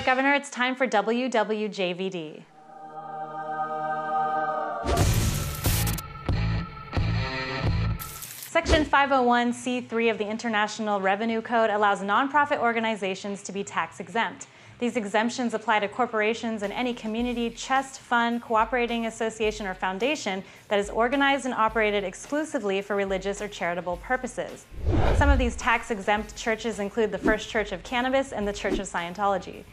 Governor, it's time for WWJVD. Section 501c3 of the International Revenue Code allows nonprofit organizations to be tax exempt. These exemptions apply to corporations and any community, trust, fund, cooperating association, or foundation that is organized and operated exclusively for religious or charitable purposes. Some of these tax-exempt churches include the First Church of Cannabis and the Church of Scientology.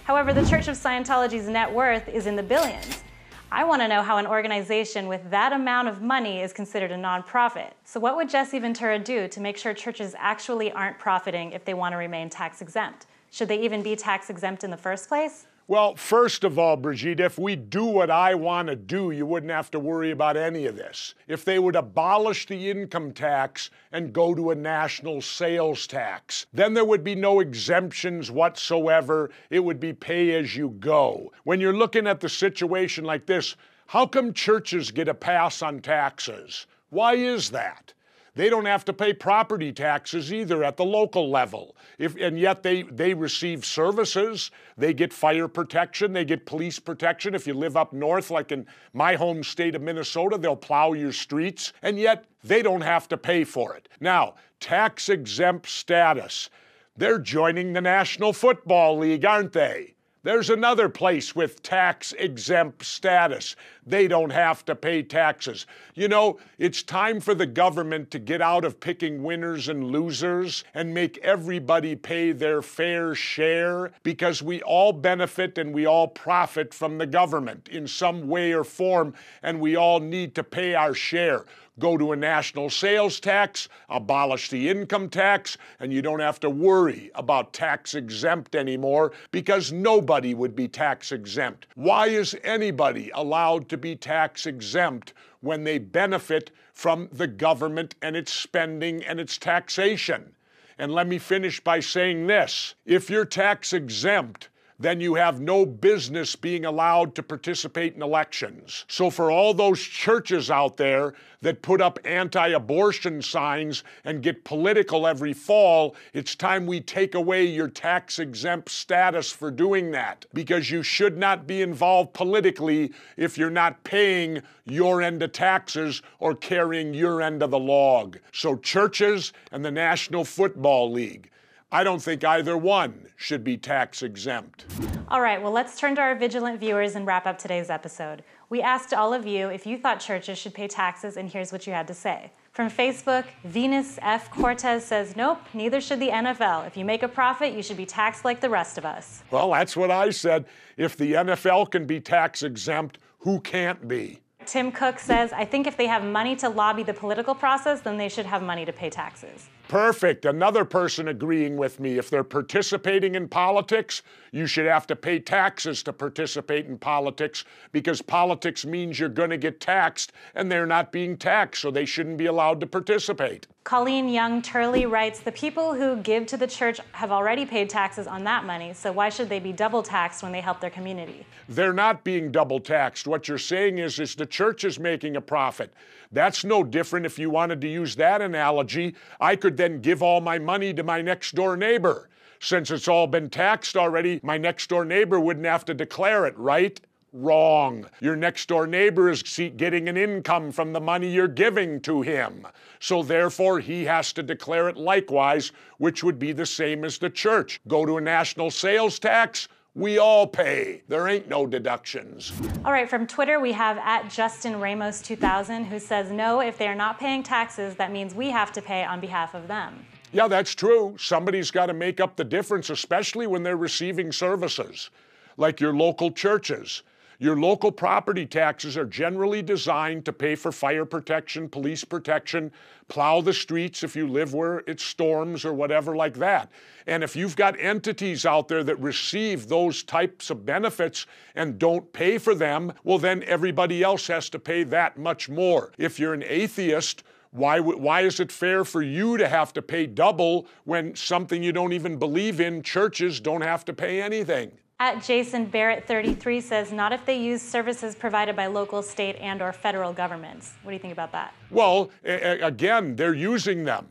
However, the Church of Scientology's net worth is in the billions. I want to know how an organization with that amount of money is considered a nonprofit. So what would Jesse Ventura do to make sure churches actually aren't profiting if they want to remain tax-exempt? Should they even be tax-exempt in the first place? Well, first of all, Brigitte, if we do what I want to do, you wouldn't have to worry about any of this. If they would abolish the income tax and go to a national sales tax, then there would be no exemptions whatsoever. It would be pay as you go. When you're looking at the situation like this, how come churches get a pass on taxes? Why is that? They don't have to pay property taxes either at the local level. And yet they receive services. They get fire protection. They get police protection. If you live up north, like in my home state of Minnesota, they'll plow your streets. And yet they don't have to pay for it. Now, tax-exempt status. They're joining the National Football League, aren't they? There's another place with tax-exempt status. They don't have to pay taxes. You know, it's time for the government to get out of picking winners and losers and make everybody pay their fair share, because we all benefit and we all profit from the government in some way or form, and we all need to pay our share. Go to a national sales tax, abolish the income tax, and you don't have to worry about tax exempt anymore, because nobody would be tax exempt. Why is anybody allowed to be tax exempt when they benefit from the government and its spending and its taxation? And let me finish by saying this. If you're tax exempt, then you have no business being allowed to participate in elections. So for all those churches out there that put up anti-abortion signs and get political every fall, it's time we take away your tax-exempt status for doing that, because you should not be involved politically if you're not paying your end of taxes or carrying your end of the log. So churches and the National Football League, I don't think either one should be tax exempt. All right, well, let's turn to our vigilant viewers and wrap up today's episode. We asked all of you if you thought churches should pay taxes, and here's what you had to say. From Facebook, Venus F. Cortez says, nope, neither should the NFL. If you make a profit, you should be taxed like the rest of us. Well, that's what I said. If the NFL can be tax exempt, who can't be? Tim Cook says, I think if they have money to lobby the political process, then they should have money to pay taxes. Perfect. Another person agreeing with me. If they're participating in politics, you should have to pay taxes to participate in politics, because politics means you're going to get taxed, and they're not being taxed, so they shouldn't be allowed to participate. Colleen Young-Turley writes, the people who give to the church have already paid taxes on that money, so why should they be double taxed when they help their community? They're not being double taxed. What you're saying is the church is making a profit. That's no different. If you wanted to use that analogy, I could then give all my money to my next door neighbor. Since it's all been taxed already, my next door neighbor wouldn't have to declare it, right? Wrong. Your next door neighbor is getting an income from the money you're giving to him. So therefore, he has to declare it likewise, which would be the same as the church. Go to a national sales tax, we all pay. There ain't no deductions. All right, from Twitter, we have @JustinRamos2000, who says, no, if they are not paying taxes, that means we have to pay on behalf of them. Yeah, that's true. Somebody's got to make up the difference, especially when they're receiving services, like your local churches. Your local property taxes are generally designed to pay for fire protection, police protection, plow the streets if you live where it storms or whatever like that. And if you've got entities out there that receive those types of benefits and don't pay for them, well, then everybody else has to pay that much more. If you're an atheist, why is it fair for you to have to pay double when something you don't even believe in, churches don't have to pay anything? @JasonBarrett33 says, not if they use services provided by local, state, and/or federal governments. What do you think about that? Well, again, they're using them.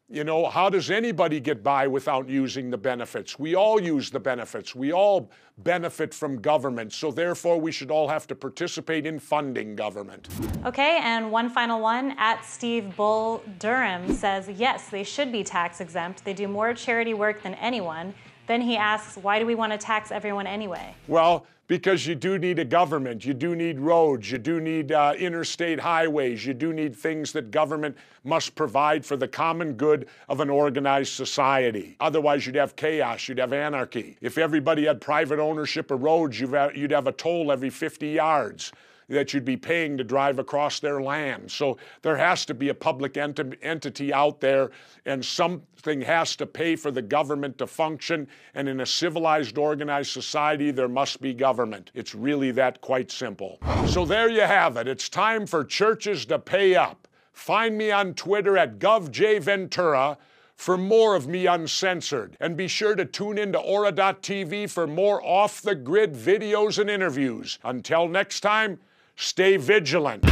You know, how does anybody get by without using the benefits? We all use the benefits. We all benefit from government. So therefore, we should all have to participate in funding government. Okay, and one final one, at Steve Bull Durham says, yes, they should be tax exempt. They do more charity work than anyone. Then he asks, why do we want to tax everyone anyway? Well, because you do need a government, you do need roads, you do need interstate highways, you do need things that government must provide for the common good of an organized society. Otherwise, you'd have chaos, you'd have anarchy. If everybody had private ownership of roads, you'd have a toll every 50 yards that you'd be paying to drive across their land. So there has to be a public entity out there, and something has to pay for the government to function, and in a civilized, organized society, there must be government. It's really that quite simple. So there you have it. It's time for churches to pay up. Find me on Twitter at GovJVentura for more of me uncensored. And be sure to tune in to Aura.tv for more off-the-grid videos and interviews. Until next time, stay vigilant.